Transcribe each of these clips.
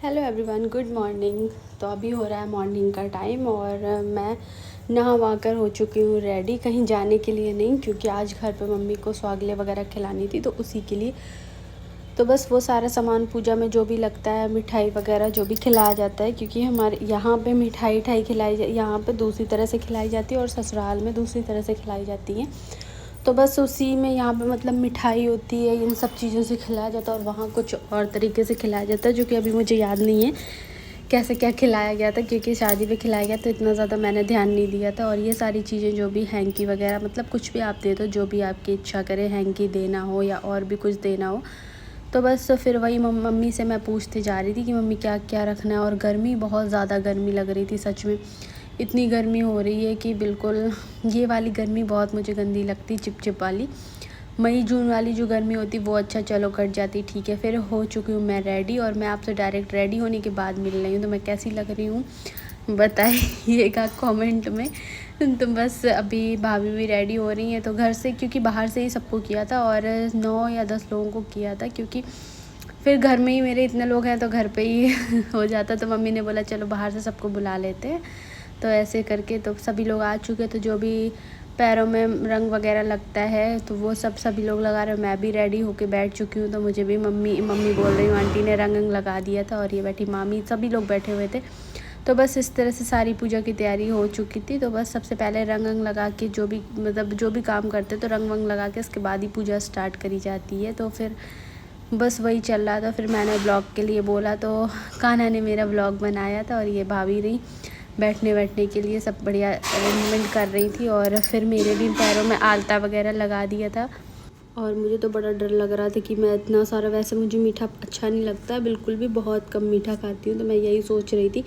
Hello everyone, good morning. तो अभी हो रहा है मॉर्निंग का टाइम और मैं नहा वहा कर हो चुकी हूँ रेडी। कहीं जाने के लिए नहीं, क्योंकि आज घर पे मम्मी को स्वागले वगैरह खिलानी थी तो उसी के लिए। तो बस वो सारा सामान पूजा में जो भी लगता है, मिठाई वगैरह जो भी खिलाया जाता है, क्योंकि हमारे यहाँ पे मिठाई खिलाई यहाँ पे दूसरी तरह से खिलाई जाती है और ससुराल में दूसरी तरह से खिलाई जाती हैं। तो बस उसी में यहाँ पे मतलब मिठाई होती है, इन सब चीज़ों से खिलाया जाता है और वहाँ कुछ और तरीके से खिलाया जाता है, जो कि अभी मुझे याद नहीं है कैसे क्या खिलाया गया था, क्योंकि शादी पे खिलाया गया तो इतना ज़्यादा मैंने ध्यान नहीं दिया था। और ये सारी चीज़ें जो भी हैंकी वगैरह, मतलब कुछ भी आप दे दो, जो भी आपकी इच्छा करे, हैंकी देना हो या और भी कुछ देना हो। तो बस फिर वही मम्मी से मैं पूछते जा रही थी कि मम्मी क्या क्या रखना है। और गर्मी, बहुत ज़्यादा गर्मी लग रही थी सच में। इतनी गर्मी हो रही है कि बिल्कुल, ये वाली गर्मी बहुत मुझे गंदी लगती, चिपचिप वाली। मई जून वाली जो गर्मी होती वो अच्छा, चलो कट जाती, ठीक है। फिर हो चुकी हूँ मैं रेडी और मैं आपसे डायरेक्ट रेडी होने के बाद मिल रही हूँ। तो मैं कैसी लग रही हूँ बताइएगा कमेंट में। तो बस अभी भाभी भी रेडी हो रही हैं तो घर से, क्योंकि बाहर से ही सबको किया था और 9 या 10 लोगों को किया था, क्योंकि फिर घर में ही मेरे इतने लोग हैं तो घर पे ही हो जाता। तो मम्मी ने बोला चलो बाहर से सबको बुला लेते हैं। तो ऐसे करके तो सभी लोग आ चुके। तो जो भी पैरों में रंग वगैरह लगता है तो वो सभी लोग लगा रहे हैं। मैं भी रेडी होके बैठ चुकी हूँ। तो मुझे भी मम्मी बोल रही हूँ, आंटी ने रंग लगा दिया था और ये बैठी मामी, सभी लोग बैठे हुए थे। तो बस इस तरह से सारी पूजा की तैयारी हो चुकी थी। तो बस सबसे पहले रंग लगा के, जो भी काम करते तो रंग वंग लगा के उसके बाद ही पूजा स्टार्ट करी जाती है। तो फिर बस वही चल रहा था। फिर मैंने ब्लॉग के लिए बोला तो कान्हा ने मेरा ब्लॉग बनाया था और ये भाभी रही बैठने के लिए, सब बढ़िया अरेंजमेंट कर रही थी। और फिर मेरे भी पैरों में आलता वगैरह लगा दिया था। और मुझे तो बड़ा डर लग रहा था कि मैं इतना सारा, वैसे मुझे मीठा अच्छा नहीं लगता बिल्कुल भी, बहुत कम मीठा खाती हूँ। तो मैं यही सोच रही थी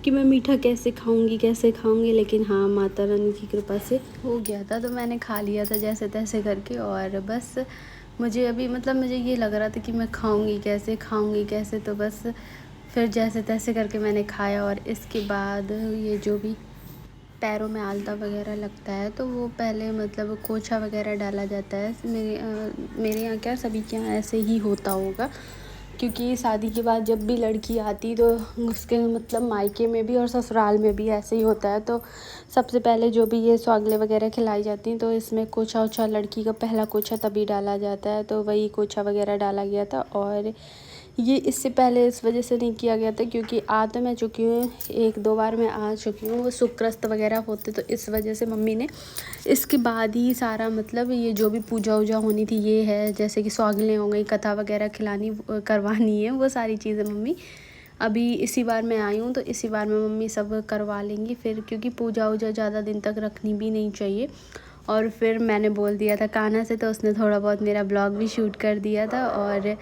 कि मैं मीठा कैसे खाऊंगी, लेकिन हाँ, माता रानी की कृपा से हो गया था। तो मैंने खा लिया था जैसे तैसे करके। और बस मुझे अभी मतलब मुझे ये लग रहा था कि मैं खाऊंगी कैसे। तो बस फिर जैसे तैसे करके मैंने खाया। और इसके बाद ये जो भी पैरों में आलता वगैरह लगता है तो वो पहले मतलब कोछा वगैरह डाला जाता है। मेरे यहाँ क्या, सभी के यहाँ ऐसे ही होता होगा, क्योंकि शादी के बाद जब भी लड़की आती तो उसके मतलब मायके में भी और ससुराल में भी ऐसे ही होता है। तो सबसे पहले जो भी ये स्वागले वगैरह खिलाई जाती हैं तो इसमें कोछा ओछा, लड़की का पहला कोछा तभी डाला जाता है। तो वही कोछा वगैरह डाला गया था। और ये इससे पहले इस वजह से नहीं किया गया था क्योंकि आ तो मैं चुकी हूँ, 1-2 बार मैं आ चुकी हूँ, वो शुक्रस्त वगैरह होते। तो इस वजह से मम्मी ने इसके बाद ही सारा, मतलब ये जो भी पूजा वूजा होनी थी, ये है जैसे कि स्वागलें हो गई, कथा वगैरह करवानी है, वो सारी चीज़ें मम्मी अभी इसी बार मैं आई हूँ तो इसी बार में मम्मी सब करवा लेंगी। फिर क्योंकि पूजा वूजा ज़्यादा दिन तक रखनी भी नहीं चाहिए। और फिर मैंने बोल दिया था कान्हा से, तो उसने थोड़ा बहुत मेरा ब्लॉग भी शूट कर दिया था। और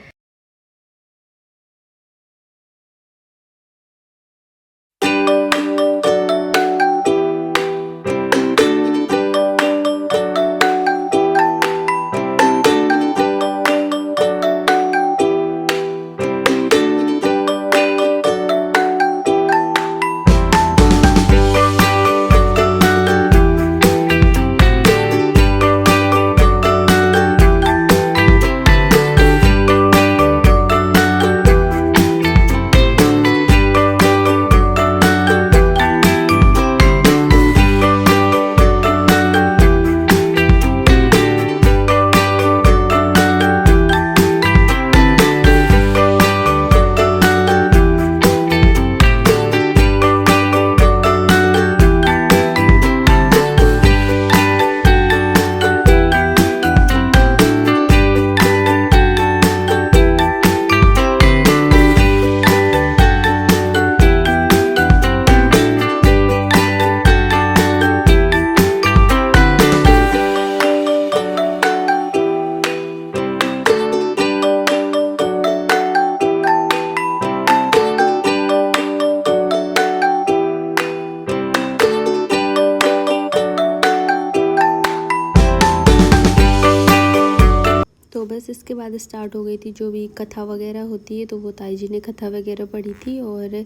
तो बस इसके बाद स्टार्ट हो गई थी जो भी कथा वगैरह होती है। तो वो ताई जी ने कथा वगैरह पढ़ी थी और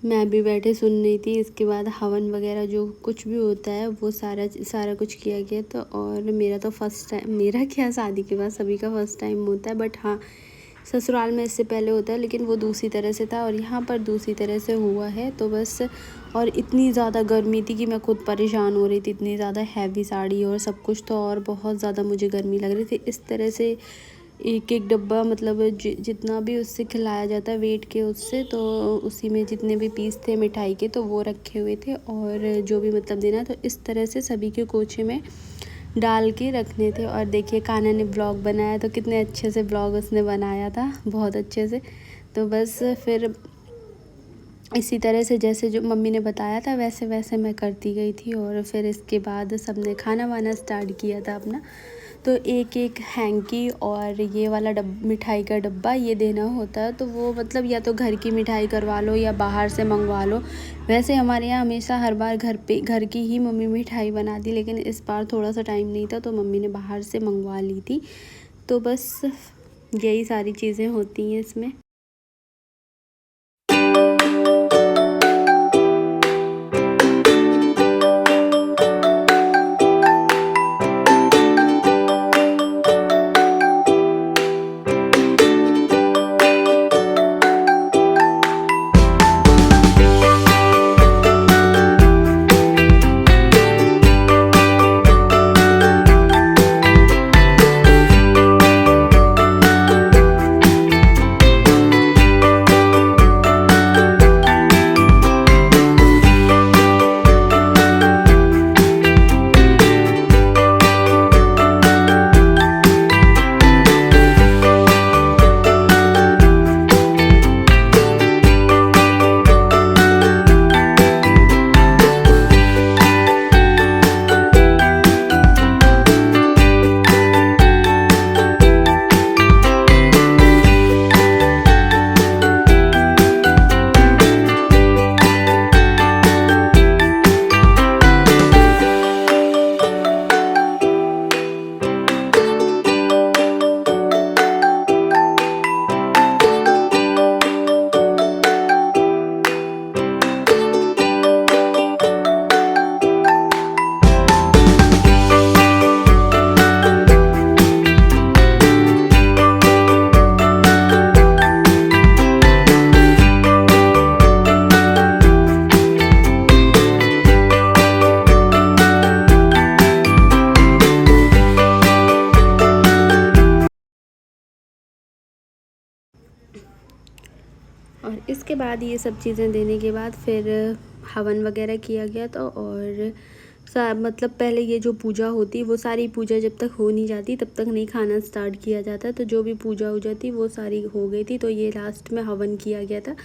मैं भी बैठे सुन रही थी। इसके बाद हवन वगैरह जो कुछ भी होता है वो सारा कुछ किया गया। तो और मेरा तो फर्स्ट टाइम, मेरा क्या, शादी के बाद सभी का फर्स्ट टाइम होता है, बट हाँ, ससुराल में इससे पहले होता है, लेकिन वो दूसरी तरह से था और यहाँ पर दूसरी तरह से हुआ है। तो बस, और इतनी ज़्यादा गर्मी थी कि मैं खुद परेशान हो रही थी, इतनी ज़्यादा हैवी साड़ी और सब कुछ तो, और बहुत ज़्यादा मुझे गर्मी लग रही थी। इस तरह से एक एक डब्बा, मतलब जितना भी उससे खिलाया जाता है वेट के उससे, तो उसी में जितने भी पीस थे मिठाई के तो वो रखे हुए थे, और जो भी मतलब देना, तो इस तरह से सभी के कोचे में डाल के रखने थे। और देखिए कान्हा ने ब्लॉग बनाया, तो कितने अच्छे से ब्लॉग उसने बनाया था, बहुत अच्छे से। तो बस फिर इसी तरह से जैसे जो मम्मी ने बताया था वैसे वैसे मैं करती गई थी। और फिर इसके बाद सबने खाना वाना स्टार्ट किया था अपना। तो एक एक हैंकी और ये वाला मिठाई का डब्बा ये देना होता है। तो वो मतलब या तो घर की मिठाई करवा लो या बाहर से मंगवा लो। वैसे हमारे यहाँ हमेशा हर बार घर की ही मम्मी मिठाई बनाती, लेकिन इस बार थोड़ा सा टाइम नहीं था तो मम्मी ने बाहर से मंगवा ली थी। तो बस यही सारी चीज़ें होती हैं इसमें। और इसके बाद ये सब चीज़ें देने के बाद फिर हवन वगैरह किया गया था। और मतलब पहले ये जो पूजा होती वो सारी पूजा जब तक हो नहीं जाती तब तक नहीं खाना स्टार्ट किया जाता। तो जो भी पूजा हो जाती वो सारी हो गई थी, तो ये लास्ट में हवन किया गया था।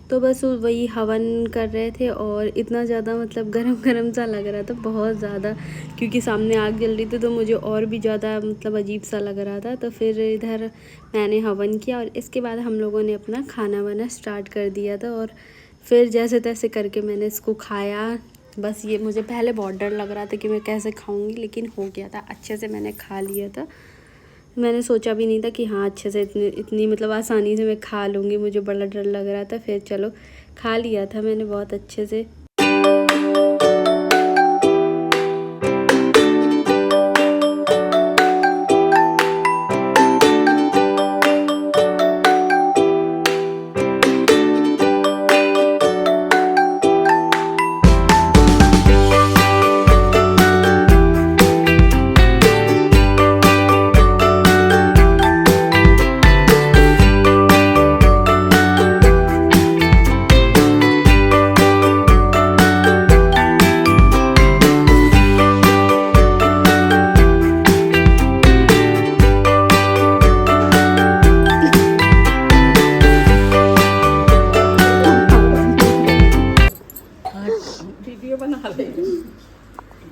तो बस वही हवन कर रहे थे और इतना ज़्यादा मतलब गरम गरम सा लग रहा था, बहुत ज़्यादा, क्योंकि सामने आग जल रही थी तो मुझे और भी ज़्यादा मतलब अजीब सा लग रहा था। तो फिर इधर मैंने हवन किया और इसके बाद हम लोगों ने अपना खाना वाना स्टार्ट कर दिया था। और फिर जैसे तैसे करके मैंने इसको खाया। बस ये मुझे पहले बहुत डर लग रहा था कि मैं कैसे खाऊंगी, लेकिन हो गया था अच्छे से, मैंने खा लिया था। मैंने सोचा भी नहीं था कि हाँ अच्छे से इतनी मतलब आसानी से मैं खा लूँगी, मुझे बड़ा डर लग रहा था। फिर चलो खा लिया था मैंने बहुत अच्छे से।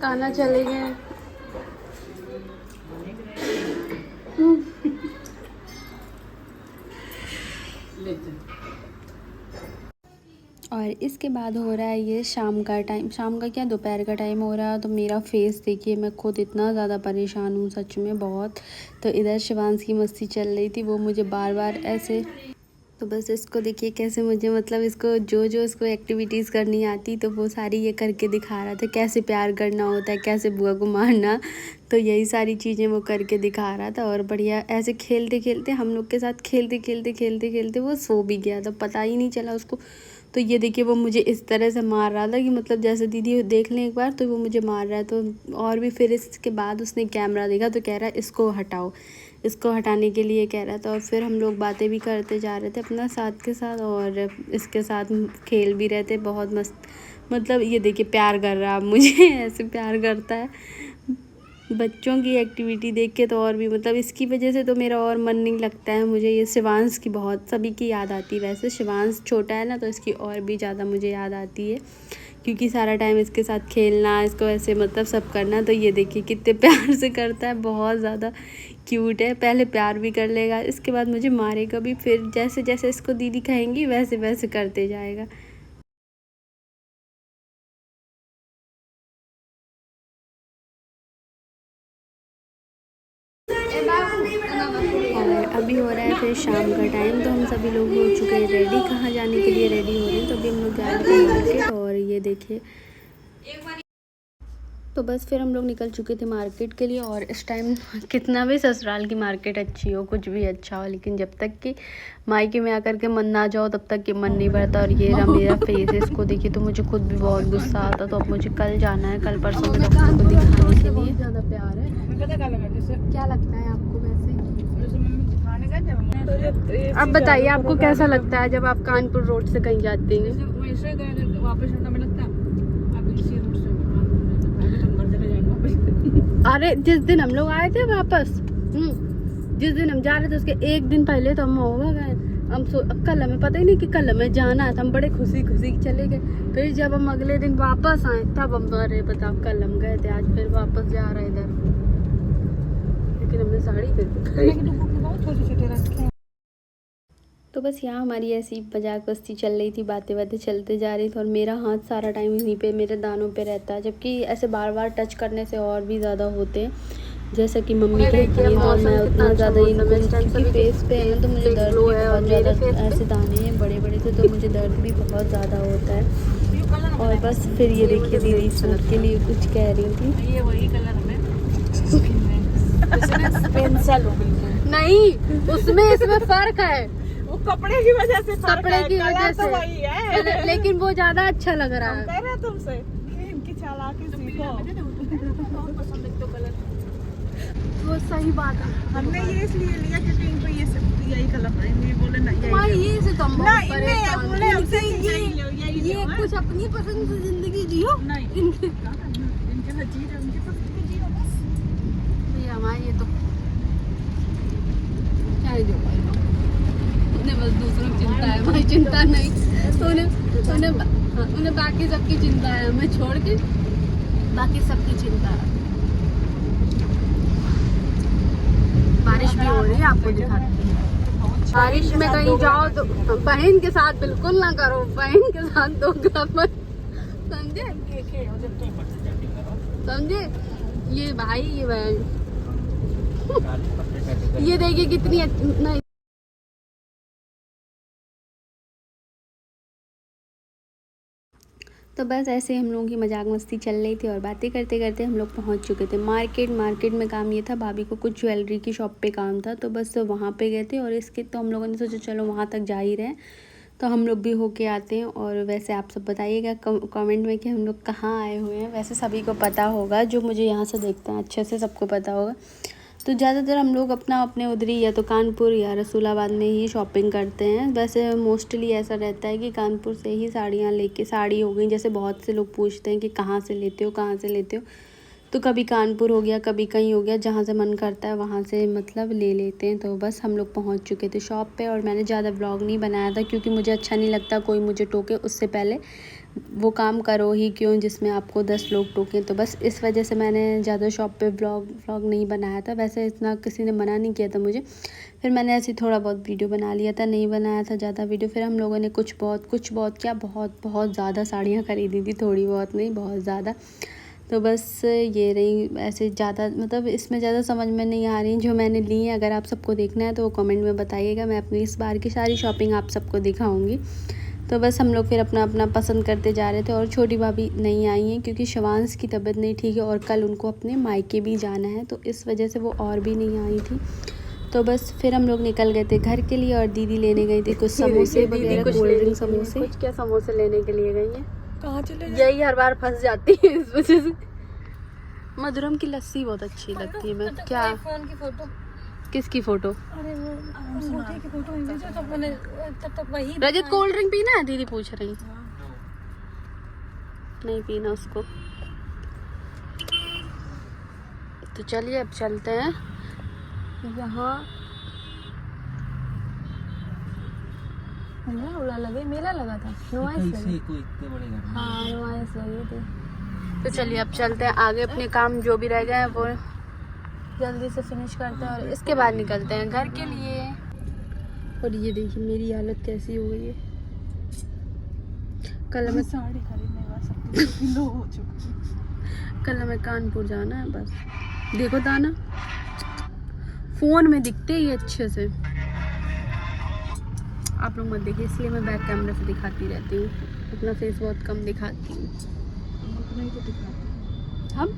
कान्हा चले गए। और इसके बाद हो रहा है ये शाम का टाइम, शाम का क्या दोपहर का टाइम हो रहा है। तो मेरा फेस देखिए, मैं खुद इतना ज़्यादा परेशान हूँ सच में बहुत। तो इधर शिवांश की मस्ती चल रही थी, वो मुझे बार बार ऐसे तो बस इसको देखिए कैसे मुझे मतलब इसको जो जो इसको एक्टिविटीज़ करनी आती तो वो सारी ये करके दिखा रहा था, कैसे प्यार करना होता है, कैसे बुआ को मारना, तो यही सारी चीज़ें वो करके दिखा रहा था। और बढ़िया ऐसे खेलते खेलते हम लोग के साथ खेलते खेलते खेलते खेलते वो सो भी गया, तो पता ही नहीं चला उसको। तो ये देखिए वो मुझे इस तरह से मार रहा था कि मतलब जैसे दीदी देख लें एक बार तो वो मुझे मार रहा है। तो और भी फिर इसके बाद उसने कैमरा देखा तो कह रहा है इसको हटाओ, इसको हटाने के लिए कह रहा था। और फिर हम लोग बातें भी करते जा रहे थे अपना साथ के साथ और इसके साथ खेल भी रहे थे बहुत मस्त। मतलब ये देखिए प्यार कर रहा है मुझे ऐसे प्यार करता है। बच्चों की एक्टिविटी देख के तो और भी मतलब इसकी वजह से तो मेरा और मन नहीं लगता है। मुझे ये शिवांश की बहुत सभी की याद आती है। वैसे शिवांश छोटा है ना तो इसकी और भी ज़्यादा मुझे याद आती है, क्योंकि सारा टाइम इसके साथ खेलना, इसको ऐसे मतलब सब करना। तो ये देखिए कितने प्यार से करता है, बहुत ज़्यादा क्यूट है। पहले प्यार भी कर लेगा, इसके बाद मुझे मारेगा भी, फिर जैसे जैसे इसको दीदी कहेंगी वैसे वैसे करते जाएगा। और अभी हो रहा है फिर शाम का टाइम, तो हम सभी लोग हो चुके हैं रेडी, कहाँ जाने के लिए रेडी हो रहे हैं। तो अभी हम लोग जा रहे थे मार्केट और ये देखिए तो बस फिर हम लोग निकल चुके थे मार्केट के लिए। और इस टाइम कितना भी ससुराल की मार्केट अच्छी हो, कुछ भी अच्छा हो, लेकिन जब तक कि मायके में आकर के मन ना जाओ तब तक कि मन नहीं भरता। और ये रहा मेरा फेस है, इसको देखिए तो मुझे खुद भी बहुत गुस्सा आता। तो अब मुझे कल जाना है, कल परसों में डॉक्टर को दिखाने के लिए। ज़्यादा प्यार है, क्या लगता है आपको वैसे? अब बताइए आपको कैसा लगता है जब आप कानपुर रोड से कहीं जाते हैं? अरे जिस दिन हम लोग आए थे वापस, जिस दिन हम जा रहे थे उसके एक दिन पहले तो हम होगा गए। हम कल हमें पता ही नहीं कि कल हमें जाना है, तो हम बड़े खुशी खुशी चले गए। फिर जब हम अगले दिन वापस आए तब हम अरे बताओ कल हम गए थे, आज फिर वापस जा रहे इधर, लेकिन हमने साड़ी पहनी। तो बस यहाँ हमारी ऐसी मजाक मस्ती चल रही थी, बातें बातें चलते जा रही थी। और मेरा हाथ सारा टाइम इन्हीं पे मेरे दानों पे रहता है, जबकि ऐसे बार बार टच करने से और भी ज़्यादा होते हैं, जैसा कि मम्मी कहती हैं। और मैं उतना ज़्यादा क्योंकि फेस पे है ना तो मुझे दर्द भी बहुत ज़्यादा, ऐसे दाने हैं बड़े बड़े से तो मुझे दर्द भी बहुत ज़्यादा होता है। और बस फिर ये देखिए दीदी सूट के लिए कुछ कह रही थी। ये वही कलर में नहीं, उसमें इसमें फ़र्क है, वो कपड़े की वजह से, कपड़े की वजह तो वही है, लेकिन वो ज्यादा अच्छा लग रहा है। कह रहे हैं तुमसे इनकी चालाकी सीखो। बहुत पसंद है तो कलर, वो सही बात है। हमने ये इसलिए लिया क्योंकि इनको यही कलर पड़ेंगे, बोले ना यही ये से तुम बोले हमसे ये कुछ अपनी पसंद से जिंदगी जियो। नहीं इनके चीज है, उनकी पसंद की जियो बस। ये हमारी ये तो क्या जो उन्हें बस दूसरों की चिंता है, हमारी चिंता नहीं। तो उन्हें बाकी सबकी चिंता है, हमें छोड़ के बाकी सबकी चिंता है। बारिश भी हो रही है, आपको दिखाती हूँ। बारिश में कहीं जाओ तो बहन के साथ बिल्कुल ना करो, बहन के साथ दोगलापन, समझे समझे। ये भाई ये बहन ये देखिए कितनी नहीं। तो बस ऐसे हम लोगों की मजाक मस्ती चल रही थी और बातें करते करते हम लोग पहुंच चुके थे मार्केट। मार्केट में काम ये था, भाभी को कुछ ज्वेलरी की शॉप पे काम था, तो बस वहाँ पे गए थे। और इसके तो हम लोगों ने सोचा चलो वहाँ तक जा ही रहे हैं तो हम लोग भी होके आते हैं। और वैसे आप सब बताइएगा कमेंट में कि हम लोग कहाँ आए हुए हैं। वैसे सभी को पता होगा, जो मुझे यहाँ से देखते हैं अच्छे से सबको पता होगा। तो ज़्यादातर हम लोग अपने उधरी या तो कानपुर या रसूलाबाद में ही शॉपिंग करते हैं। वैसे मोस्टली ऐसा रहता है कि कानपुर से ही साड़ियाँ लेके, साड़ी हो गई, जैसे बहुत से लोग पूछते हैं कि कहाँ से लेते हो कहाँ से लेते हो, तो कभी कानपुर हो गया कभी कहीं हो गया, जहाँ से मन करता है वहाँ से मतलब ले लेते हैं। तो बस हम लोग पहुँच चुके थे शॉप पे। और मैंने ज़्यादा व्लॉग नहीं बनाया था क्योंकि मुझे अच्छा नहीं लगता कोई मुझे टोके, उससे पहले वो काम करो ही क्यों जिसमें आपको 10 लोग टोकें। तो बस इस वजह से मैंने ज़्यादा शॉप पे व्लॉग नहीं बनाया था। वैसे इतना किसी ने मना नहीं किया था मुझे, फिर मैंने ऐसे थोड़ा बहुत वीडियो बना लिया था, नहीं बनाया था ज़्यादा वीडियो। फिर हम लोगों ने कुछ बहुत क्या बहुत ज़्यादा साड़ियाँ ख़रीदी थी, थोड़ी बहुत नहीं बहुत ज़्यादा। तो बस ये रही, ऐसे ज़्यादा मतलब इसमें ज़्यादा समझ में नहीं आ रही जो मैंने ली है। अगर आप सबको देखना है तो वो कमेंट में बताइएगा, मैं अपनी इस बार की सारी शॉपिंग आप सबको दिखाऊंगी। तो बस हम लोग फिर अपना अपना पसंद करते जा रहे थे और छोटी भाभी नहीं आई हैं क्योंकि शिवांश की तबीयत नहीं ठीक है और कल उनको अपने मायके भी जाना है, तो इस वजह से वो और भी नहीं आई थी। तो बस फिर हम लोग निकल गए थे घर के लिए और दीदी लेने गई थी कुछ समोसे वगैरह, कोल्ड ड्रिंक समोसे, कुछ क्या समोसे लेने के लिए गई हैं। कहाँ चले यही हर बार फंस जाती है इस वजह से। मधुरम की लस्सी बहुत अच्छी लगती है। मैं क्या फोन की फोटो, किसकी फोटो? अरे वो की फोटो भेजो तो मैंने तब तक वही रजत कोल्ड ड्रिंक पीना है दीदी पूछ रही। नहीं पीना उसको। तो चलिए अब चलते हैं। यहाँ उला लगे, मेला लगा था, नुमाइश लगी। हाँ नुमाइश लगी थी। तो चलिए अब चलते हैं आगे, अपने काम जो भी रह गए हैं वो जल्दी से फिनिश करते हैं और इसके बाद निकलते हैं घर के लिए। और ये देखिए मेरी हालत कैसी हो गई है। कल हमें साड़ी खरीदने लो हो चुकी। कल हमें कानपुर जाना है। बस देखो दाना फोन में दिखते ही अच्छे से, आप लोग मत देखिए इसलिए मैं बैक कैमरे से दिखाती रहती हूँ, अपना फेस बहुत कम दिखाती हूँ। नहीं तो दिखाती हम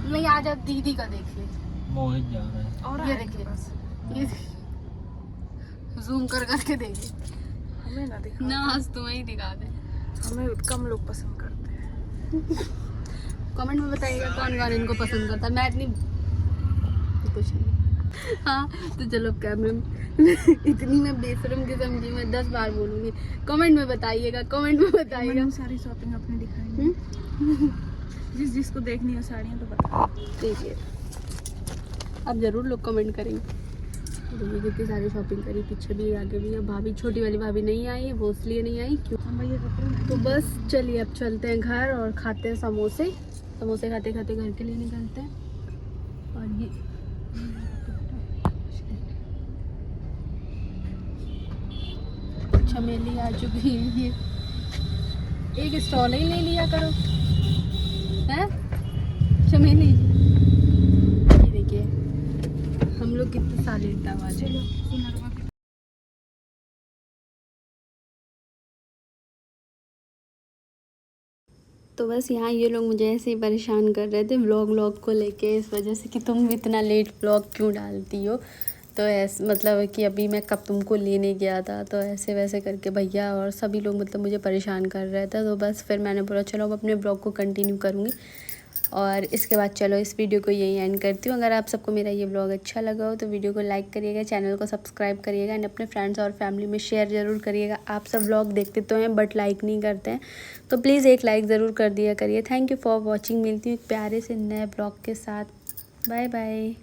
नहीं, आज आप दीदी का देखिए, मोहित जा रहा है। और ये देखिए, ये जूम कर करके देखिए। हमें ना दिखा ना आज तुम्हें ही दिखा दे। हमें कम लोग पसंद करते हैं। कमेंट में बताइएगा कौन कौन इनको पसंद करता है। मैं इतनी कुछ नहीं। हाँ तो चलो कैमरे में इतनी मैं बेशरम किस्म की, मैं 10 बार बोलूँगी। कमेंट में बताइएगा, कमेंट में बताइएगा। सारी शॉपिंग अपनी दिखाएंगे। जिसको देखनी हो साड़ियाँ तो बता देखिए अब ज़रूर लोग कमेंट करेंगे। तो कितनी सारी शॉपिंग करी, पीछे भी आगे भी। अब भाभी, छोटी वाली भाभी नहीं आई है, वो इसलिए नहीं आई क्यों। तो बस चलिए अब चलते हैं घर और खाते हैं समोसे। समोसे खाते खाते घर के लिए निकलते हैं। और ये चमेली आ चुकी है। ये एक स्टॉल ही ले लिया करो है चमेली। ये देखिए हम लोग कितने साल आवाज है। तो बस यहाँ ये लोग मुझे ऐसे ही परेशान कर रहे थे व्लॉग को लेके, इस वजह से कि तुम इतना लेट व्लॉग क्यों डालती हो। तो ऐसे मतलब कि अभी मैं कब तुमको लेने गया था, तो ऐसे वैसे करके भैया और सभी लोग मतलब मुझे परेशान कर रहे थे। तो बस फिर मैंने बोला चलो अब अपने ब्लॉग को कंटिन्यू करूँगी और इसके बाद चलो इस वीडियो को यही एंड करती हूँ। अगर आप सबको मेरा ये ब्लॉग अच्छा लगा हो तो वीडियो को लाइक करिएगा, चैनल को सब्सक्राइब करिएगा एंड अपने फ्रेंड्स और फैमिली में शेयर ज़रूर करिएगा। आप सब ब्लॉग देखते तो हैं बट लाइक नहीं करते हैं, तो प्लीज़ एक लाइक ज़रूर कर दिया करिए। Thank you for watching. मिलती हूँ एक प्यारे से नए ब्लॉग के साथ। Bye bye.